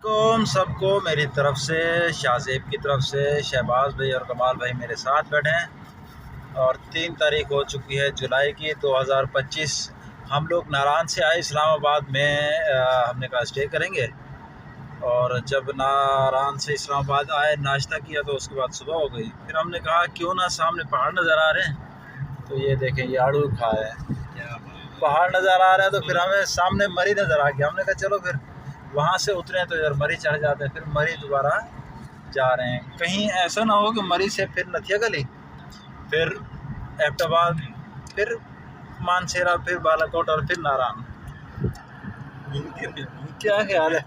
अस्सलामुअलैकुम सबको मेरी तरफ से, शाहज़ेब की तरफ से। शहबाज भाई और कमाल भाई मेरे साथ बैठे हैं और 3 तारीख हो चुकी है जुलाई की 2025। हम लोग नारायण से आए इस्लामाबाद में, हमने कहा स्टे करेंगे। और जब नारायण से इस्लामाबाद आए नाश्ता किया तो उसके बाद सुबह हो गई। फिर हमने कहा क्यों ना, सामने पहाड़ नज़र आ रहे हैं तो ये देखें, ये आड़ू खाए हैं, पहाड़ नज़र आ रहे हैं। तो फिर हमें सामने मरी नज़र आ गया। हमने कहा चलो फिर वहाँ से उतरे तो इधर मरी चढ़ जाते हैं। फिर मरी दोबारा जा रहे हैं। कहीं ऐसा ना हो कि मरी से फिर नथिया गली, फिर एबटाबाद, फिर मानसेरा, फिर बालाकोट और फिर नारायण। क्या ख्याल है?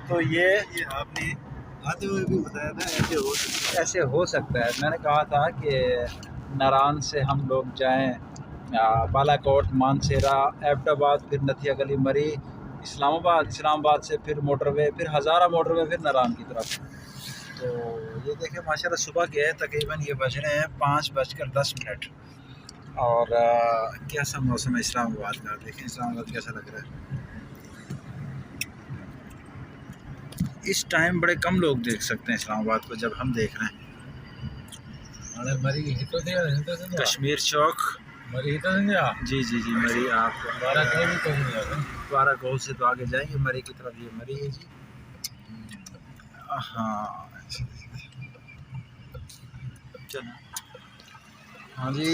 तो ये आपने आते हुए भी बताया था ऐसे हो सकता है। मैंने कहा था कि नारायण से हम लोग जाएं बालाकोट, मानसेरा, एबटाबाद, फिर नथिया गली, मरी, इस्लामाबाद से फिर मोटरवे, फिर हज़ारा मोटरवे, फिर नारायण की तरफ। तो ये देखें माशाल्लाह सुबह के तकरीबन ये बज रहे हैं 5:10। और कैसा मौसम है इस्लामाबाद का, देखें इस्लामाबाद कैसा लग रहा है। इस टाइम बड़े कम लोग देख सकते हैं इस्लामाबाद को, जब हम देख रहे हैं। कश्मीर चौक, जी जी जी, मरी। आप 12 गौ से तो आगे जाएंगे मरी की तरफ। ये मरी है जी। हाँ चलो, हाँ जी।